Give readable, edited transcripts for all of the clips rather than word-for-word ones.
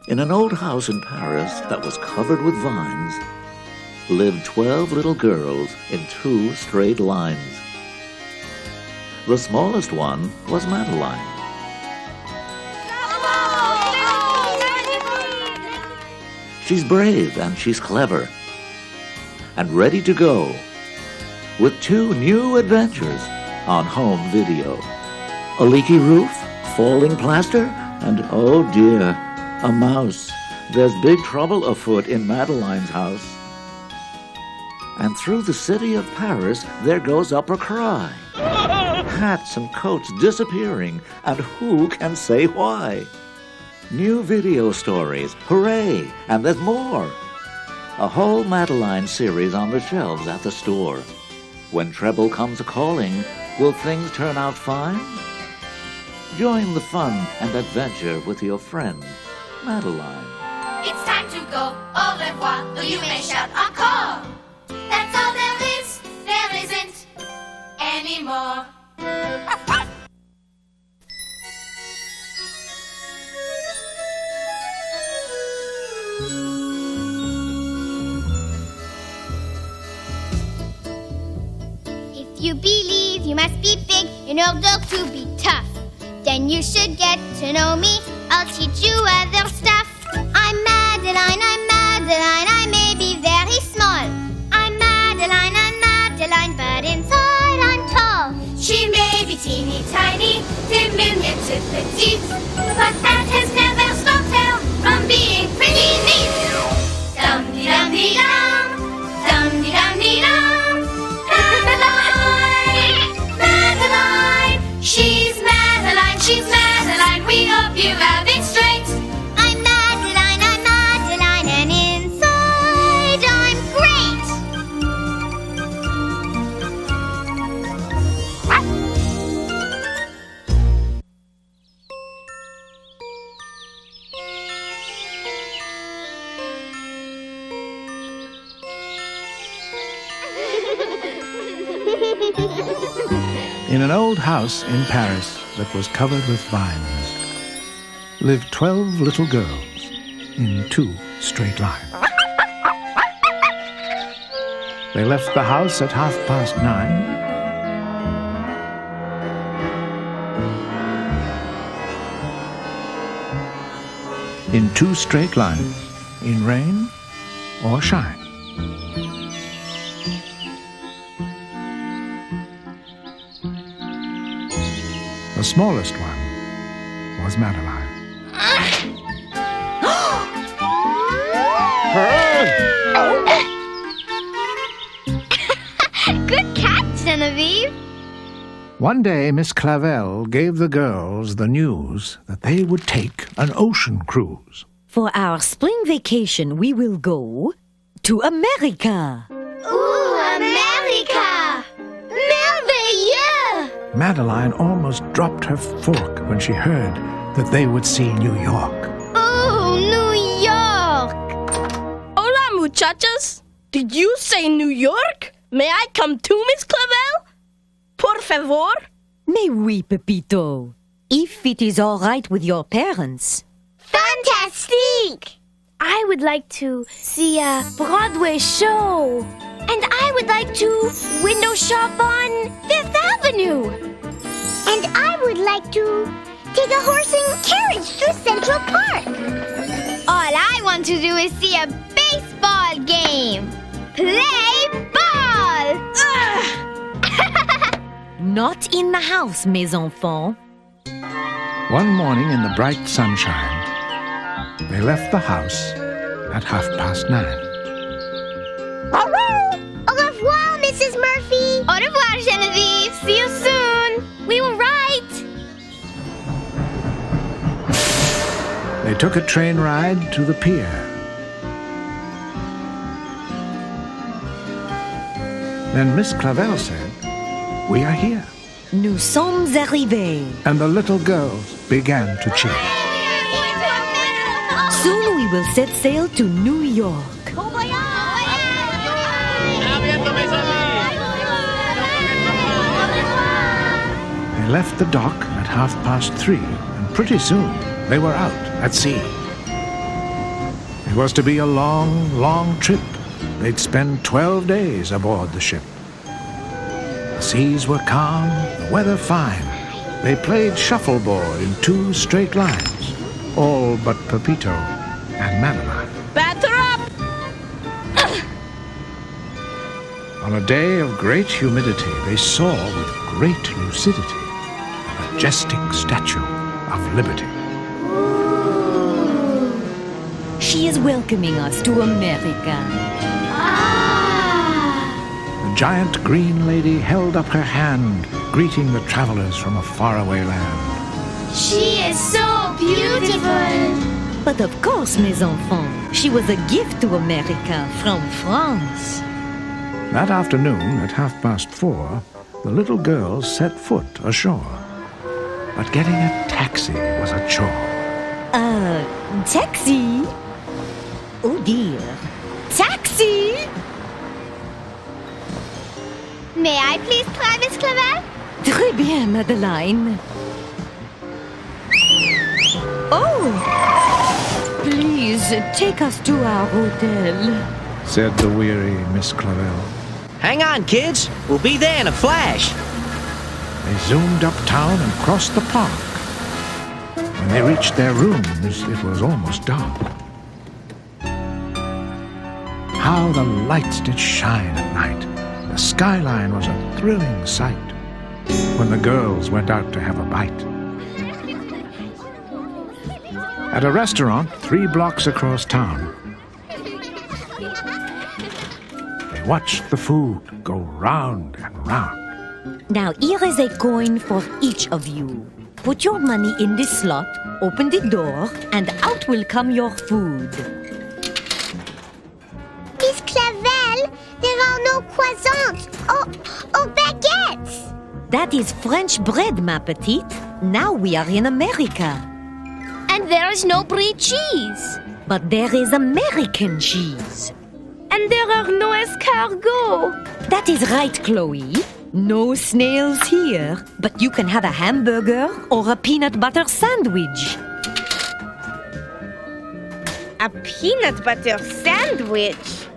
In an old house in Paris that was covered with vines lived 12 little girls in 2 straight lines. The smallest one was Madeline. She's brave and she's clever and ready to go with 2 new adventures on home video. A leaky roof, falling plaster, and oh dear, a mouse. There's big trouble afoot in Madeline's house. And through the city of Paris there goes up a cry. Hats and coats disappearing, and who can say why? New video stories, hooray, and there's more. A whole Madeline series on the shelves at the store. When treble comes a-calling, will things turn out fine? Join the fun and adventure with your friend, Madeline. It's time to go, au revoir, though you may shout encore. That's all there isn't anymore. If you believe you must be big in order to be tough, then you should get to know me. I'll teach you other stuff. I'm Madeline, I may be very small. I'm Madeline, but inside I'm tall. She may be teeny tiny, diminutive petite, but that has never stopped her from being pretty neat. Dum-dee-dum-dee-dum, dum-dee-dum-dee-dum. Madeline, she's Madeline, we hope you have it straight. I'm Madeline, and inside I'm great. In an old house in Paris that was covered with vines lived 12 little girls in 2 straight lines. They left the house at 9:30. In 2 straight lines, in rain or shine. The smallest one was Madeline. Good catch, Genevieve. One day, Miss Clavel gave the girls the news that they would take an ocean cruise. For our spring vacation, we will go to America. Ooh, America! Merveilleux! Madeline almost dropped her fork when she heard that they would see New York. Ooh, New York! Hola, muchachas. Did you say New York? May I come too, Miss Clavel? Por favor? Mais oui, Pepito. If it is all right with your parents. Fantastique! I would like to see a Broadway show. And I would like to window shop on Fifth Avenue. And I would like to take a horse and carriage through Central Park. All I want to do is see a baseball game. Play ball! Not in the house, mes enfants. One morning in the bright sunshine, they left the house at 9:30. Au revoir, Mrs. Murphy. Au revoir, Genevieve. See you soon. We will write. They took a train ride to the pier. Then Miss Clavel said, "We are here." Nous sommes arrivés. And the little girls began to cheer. Soon we will set sail to New York. They left the dock at 3:30, and pretty soon they were out at sea. It was to be a long, long trip. They'd spend 12 days aboard the ship. The seas were calm, the weather fine. They played shuffleboard in 2 straight lines, all but Pepito and Madeline. Batter up! On a day of great humidity, they saw with great lucidity a majestic statue of liberty. She is welcoming us to America. The giant green lady held up her hand, greeting the travelers from a faraway land. She is so beautiful. But of course, mes enfants, she was a gift to America from France. That afternoon, at 4:30, the little girls set foot ashore. But getting a taxi was a chore. Taxi? Oh dear. Taxi? May I please try, Miss Clavel? Très bien, Madeline. Oh! Please, take us to our hotel. Said the weary Miss Clavel. Hang on, kids. We'll be there in a flash. They zoomed uptown and crossed the park. When they reached their rooms, it was almost dark. How the lights did shine at night. The skyline was a thrilling sight when the girls went out to have a bite. At a restaurant 3 blocks across town, they watched the food go round and round. Now here is a coin for each of you. Put your money in this slot, open the door, and out will come your food. Miss Clavel, there are no croissants or baguettes. That is French bread, ma petite. Now we are in America. And there is no brie cheese. But there is American cheese. And there are no escargots. That is right, Chloe. No snails here, but you can have a hamburger or a peanut butter sandwich. A peanut butter sandwich?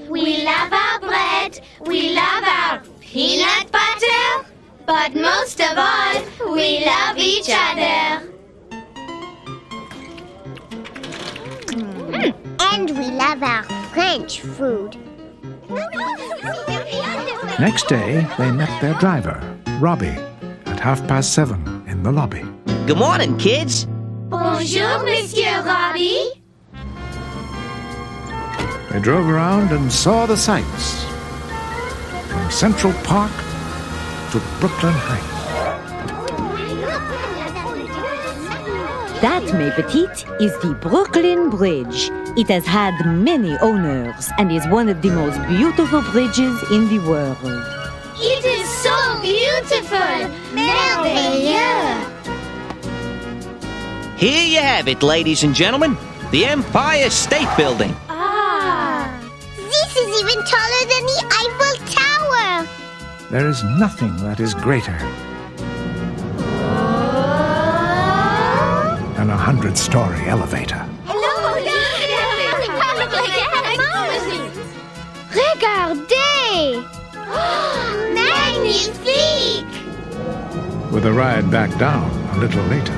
We love our bread, we love our peanut butter, but most of all, we love each other. And we love our French food. Next day, they met their driver, Robbie, at 7:30 in the lobby. Good morning, kids. Bonjour, Monsieur Robbie. They drove around and saw the sights, from Central Park to Brooklyn Heights. That, mes petites, is the Brooklyn Bridge. It has had many owners and is one of the most beautiful bridges in the world. It is so beautiful. Merveilleux. Here you have it, ladies and gentlemen. The Empire State Building. This is even taller than the Eiffel Tower. There is nothing that is greater than a 100-story elevator. Regardez! Magnifique. With a ride back down a little later.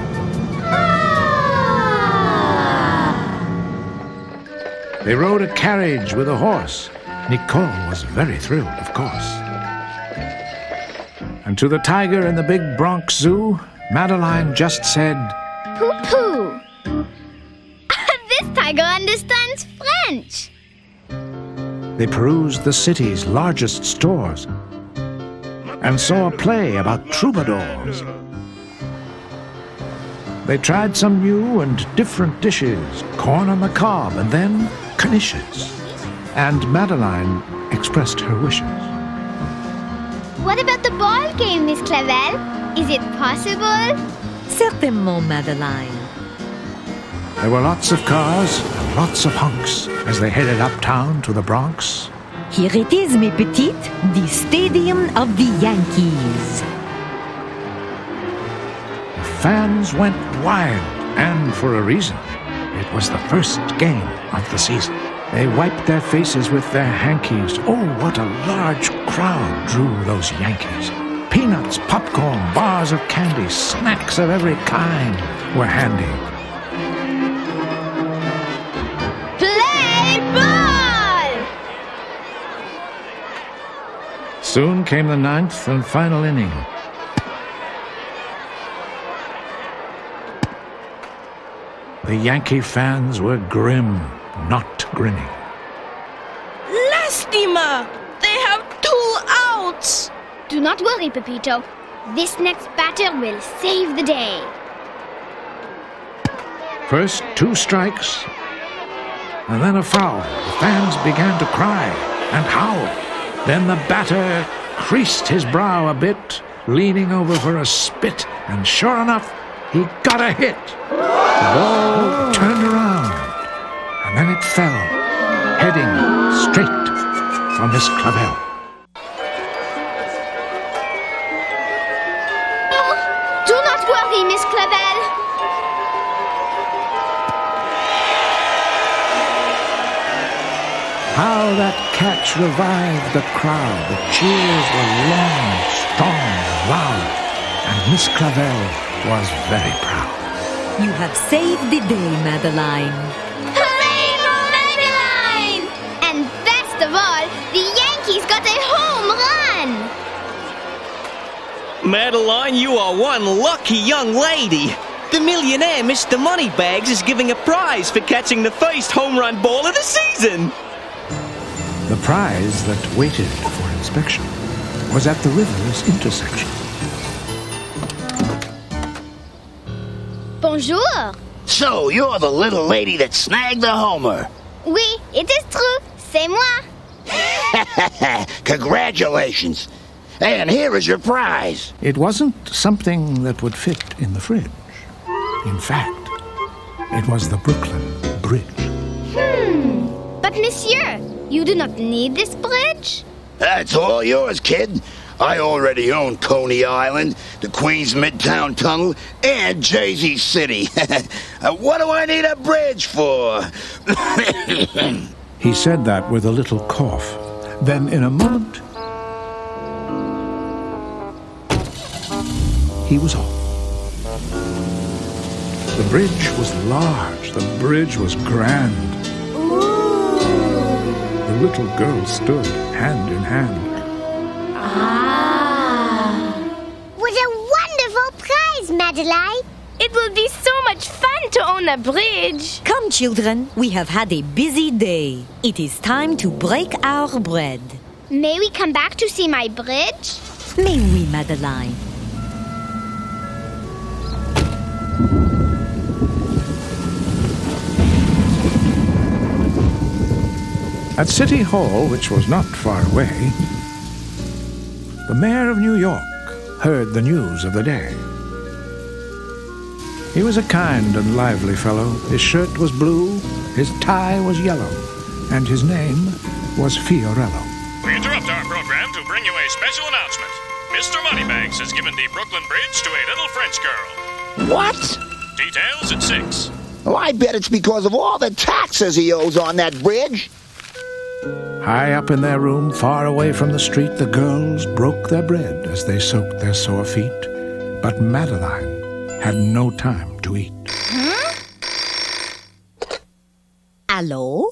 They rode a carriage with a horse. Nicole was very thrilled, of course. And to the tiger in the big Bronx Zoo, Madeline just said, Pooh-pooh. This tiger understands French. They perused the city's largest stores and saw a play about troubadours. They tried some new and different dishes, corn on the cob, and then knishes. And Madeline expressed her wishes. What about the ball game, Miss Clavel? Is it possible? Certainement, Madeline. There were lots of cars and lots of hunks as they headed uptown to the Bronx. Here it is, mes petites, the stadium of the Yankees. The fans went wild, and for a reason. It was the first game of the season. They wiped their faces with their hankies. Oh, what a large crowd drew those Yankees. Peanuts, popcorn, bars of candy, snacks of every kind were handy. Play ball! Soon came the ninth and final inning. The Yankee fans were grim, not grinning. Lastima! They have 2 outs! Do not worry, Pepito. This next batter will save the day. First 2 strikes, and then a foul. The fans began to cry and howl. Then the batter creased his brow a bit, leaning over for a spit, and sure enough, he got a hit. The ball turned around, and then it fell, heading straight for Miss Clavel. Do not worry, Miss Clavel. How that catch revived the crowd. The cheers were long, strong, and loud, and Miss Clavel was very proud. You have saved the day, Madeline. Hooray for Madeline! And best of all, the Yankees got a home run! Madeline, you are one lucky young lady. The millionaire Mr. Moneybags is giving a prize for catching the first home run ball of the season. The prize that waited for inspection was at the river's intersection. Bonjour! So, you're the little lady that snagged the homer. Oui, it is true. C'est moi. Congratulations. And here is your prize. It wasn't something that would fit in the fridge. In fact, it was the Brooklyn Bridge. But monsieur, you do not need this bridge? That's all yours, kid. I already own Coney Island, the Queens Midtown Tunnel, and Jersey City. What do I need a bridge for? He said that with a little cough. Then, in a moment, he was off. The bridge was large. The bridge was grand. The little girl stood hand in hand. What a wonderful prize, Madeline! It will be so much fun to own a bridge. Come, children, we have had a busy day. It is time to break our bread. May we come back to see my bridge? May we, Madeline? At City Hall, which was not far away, the mayor of New York heard the news of the day. He was a kind and lively fellow. His shirt was blue, his tie was yellow, and his name was Fiorello. We interrupt our program to bring you a special announcement. Mr. Moneybags has given the Brooklyn Bridge to a little French girl. What? Details at 6. Oh, I bet it's because of all the taxes he owes on that bridge. High up in their room, far away from the street, the girls broke their bread as they soaked their sore feet. But Madeline had no time to eat. Hello?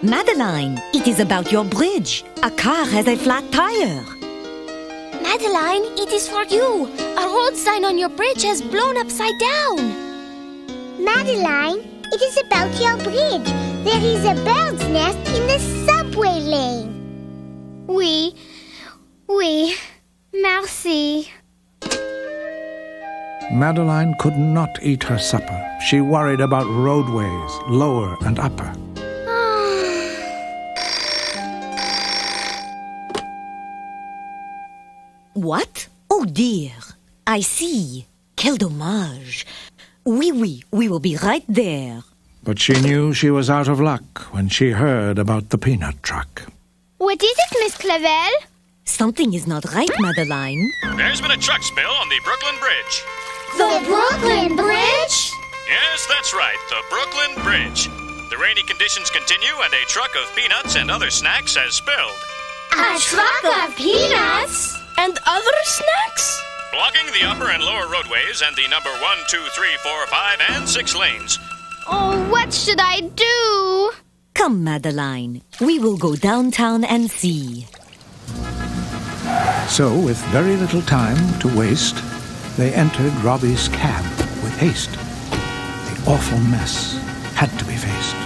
Madeline, it is about your bridge. A car has a flat tire. Madeline, it is for you. A road sign on your bridge has blown upside down. Madeline, it is about your bridge. There is a bird's nest in the subway lane. Oui, merci. Madeline could not eat her supper. She worried about roadways, lower and upper. What? Oh dear. I see. Quel dommage. Oui, we will be right there. But she knew she was out of luck when she heard about the peanut truck. What is it, Miss Clavel? Something is not right, Madeline. There's been a truck spill on the Brooklyn Bridge. The Brooklyn Bridge? Yes, that's right, the Brooklyn Bridge. The rainy conditions continue, and a truck of peanuts and other snacks has spilled, A truck of peanuts? And other snacks? blocking the upper and lower roadways and the number 1, 2, 3, 4, 5, and 6 lanes. Oh, what should I do? Come, Madeline. We will go downtown and see. So, with very little time to waste, they entered Robbie's cab with haste. The awful mess had to be faced.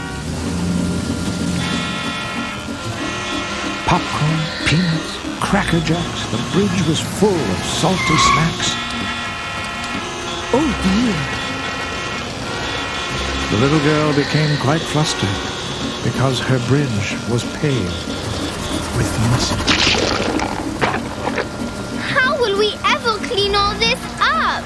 Popcorn, peanuts, Cracker Jacks, the bridge was full of salty snacks. Oh dear. The little girl became quite flustered because her bridge was paved with mustard. How will we ever clean all this up?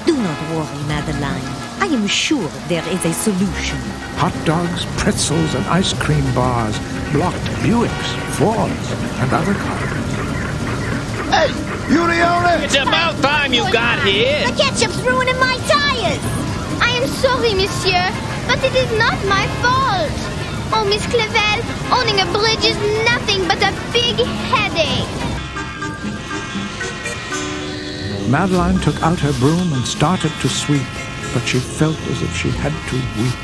Do not worry, Madeline. I am sure there is a solution. Hot dogs, pretzels, and ice cream bars blocked Buicks, Fords, and other cars. Hey, you the owner? It's about time you got here. The ketchup's ruining my tires. I am sorry, monsieur, but it is not my fault. Oh, Miss Clavel, owning a bridge is nothing but a big headache. Madeline took out her broom and started to sweep, but she felt as if she had to weep.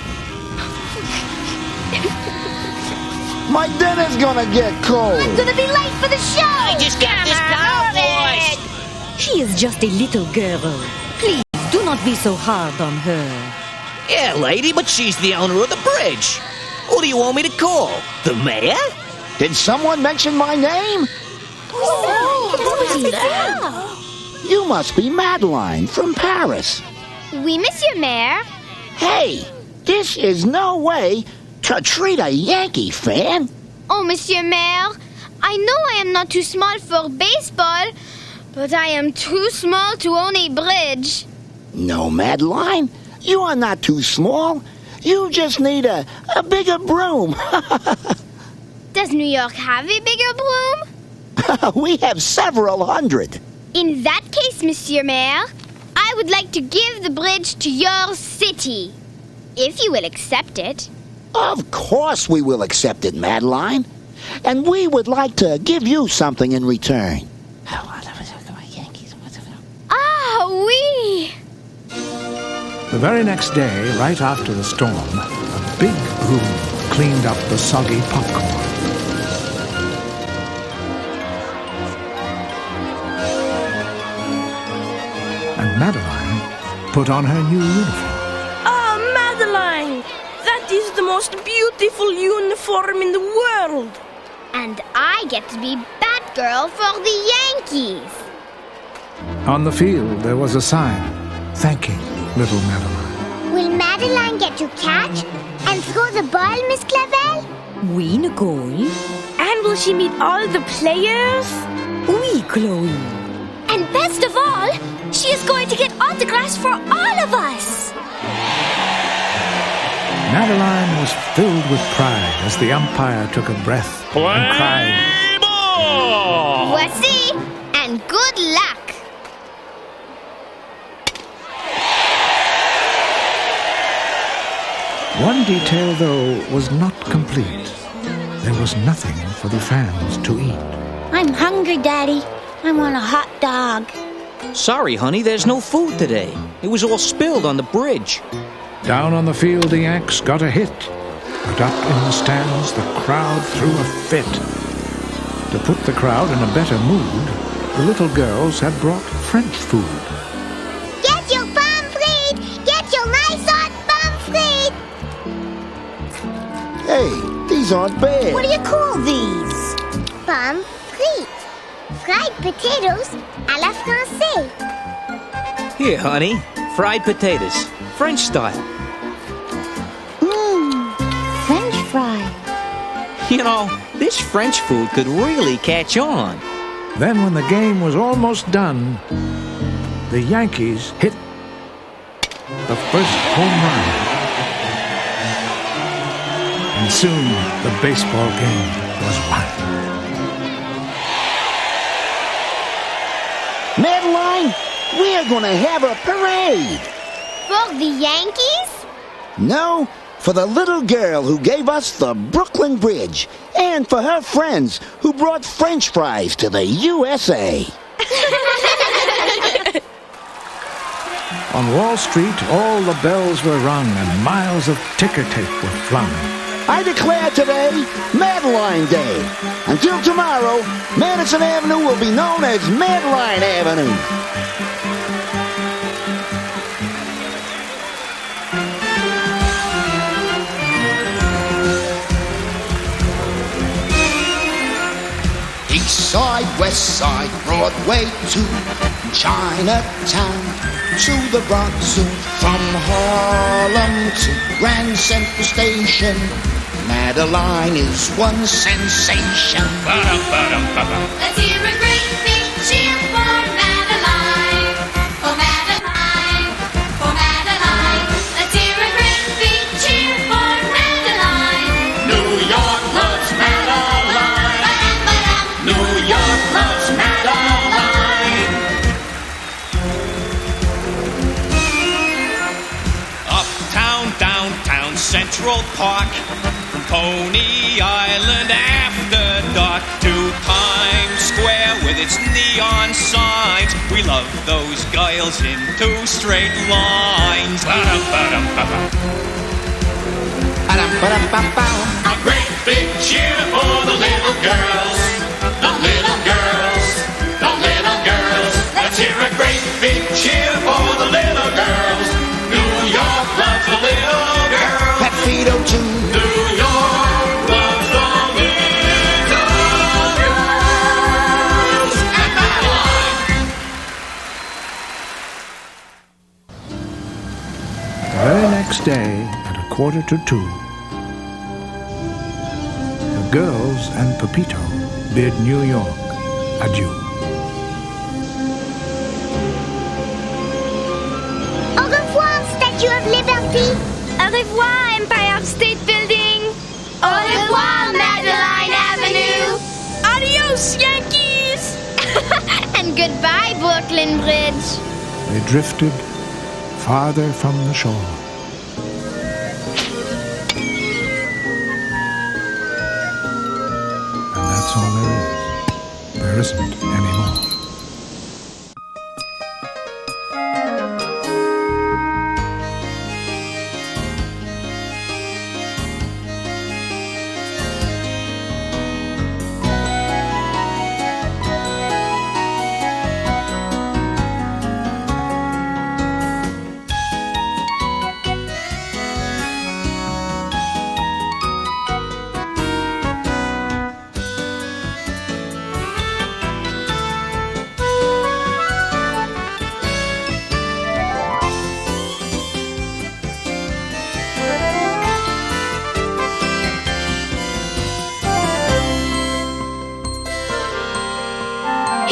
My dinner's gonna get cold. I'm gonna be late for the show. I just got this car washed. She is just a little girl. Please, do not be so hard on her. Yeah, lady, but she's the owner of the bridge. Who do you want me to call? The mayor? Did someone mention my name? You must be Madeline from Paris. Oui, monsieur maire. Hey, this is no way to treat a Yankee fan. Oh, monsieur maire, I know I am not too small for baseball, but I am too small to own a bridge. No, Madeline, you are not too small. You just need a bigger broom. Does New York have a bigger broom? We have several hundred. In that case, monsieur maire, I would like to give the bridge to your city, if you will accept it. Of course we will accept it, Madeline. And we would like to give you something in return. Ah, oui. The very next day, right after the storm, a big broom cleaned up the soggy popcorn. And Madeline put on her new uniform. Ah, Madeline! That is the most beautiful uniform in the world. And I get to be Batgirl for the Yankees. On the field, there was a sign thanking little Madeline. Will Madeline get to catch and throw the ball, Miss Clavel? Oui, Nicole. And will she meet all the players? Oui, Chloe. And best of all, she is going to get autographs for all of us. Madeline was filled with pride as the umpire took a breath and cried, Voici, and good luck. One detail, though, was not complete. There was nothing for the fans to eat. I'm hungry, Daddy. I want a hot dog. Sorry, honey, there's no food today. It was all spilled on the bridge. Down on the field, the Yanks got a hit. But up in the stands, the crowd threw a fit. To put the crowd in a better mood, the little girls had brought French food. Get your pommes frites! Get your nice hot pommes frites! Hey, these aren't bad. What do you call these? Pommes frites. Fried potatoes à la française. Here, honey, fried potatoes, French style. French fry. You know, this French food could really catch on. Then, when the game was almost done, the Yankees hit the first home run. And soon, the baseball game was won. Madeline, we're gonna have a parade. For the Yankees? No, for the little girl who gave us the Brooklyn Bridge, and for her friends who brought French fries to the USA. On Wall Street, all the bells were rung and miles of ticker tape were flung. I declare today Madeline Day. Until tomorrow, Madison Avenue will be known as Madeline Avenue. East side, west side, Broadway to Chinatown, to the Bronx Zoo, from Harlem to Grand Central Station. Madeline is one sensation. Let's hear a great big cheer for Madeline. For Madeline. For Madeline. Let's hear a great big cheer for Madeline. New York loves Madeline. New York loves Madeline. Uptown, downtown, Central Park, from Coney Island after dark to Times Square with its neon signs. We love those girls in 2 straight lines. A great big cheer for the little girls. The little girls. The little girls. Let's hear a great big cheer for the little girls. New York loves the little girls. Pat Fido too. New York loves the little girls. And Madeline. The very next day, at 1:45, the girls and Pepito bid New York adieu. Au revoir, Statue of Liberty. Au revoir, Empire State Building. Au revoir, Madeline Avenue. Adios, Yankees! And goodbye, Brooklyn Bridge. They drifted farther from the shore. And that's all there is. There isn't any more.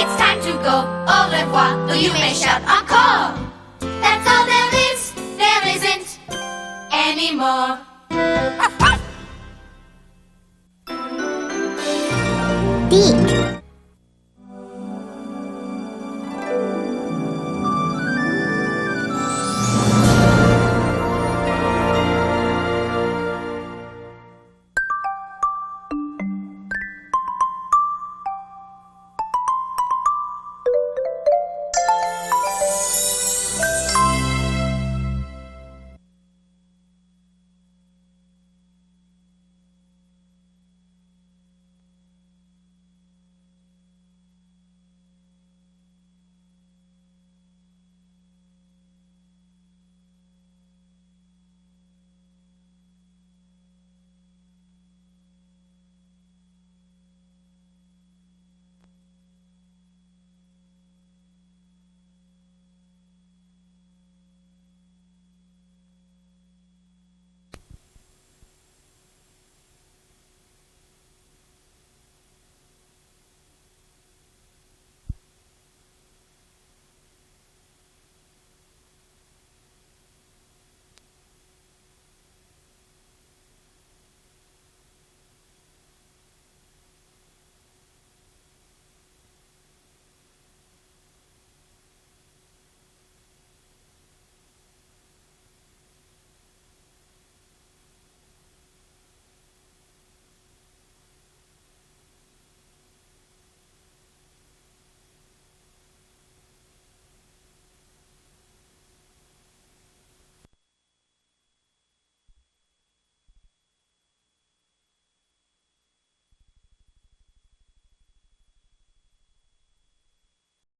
It's time to go. Au revoir. Though you may shout encore. That's all there is. There isn't anymore. The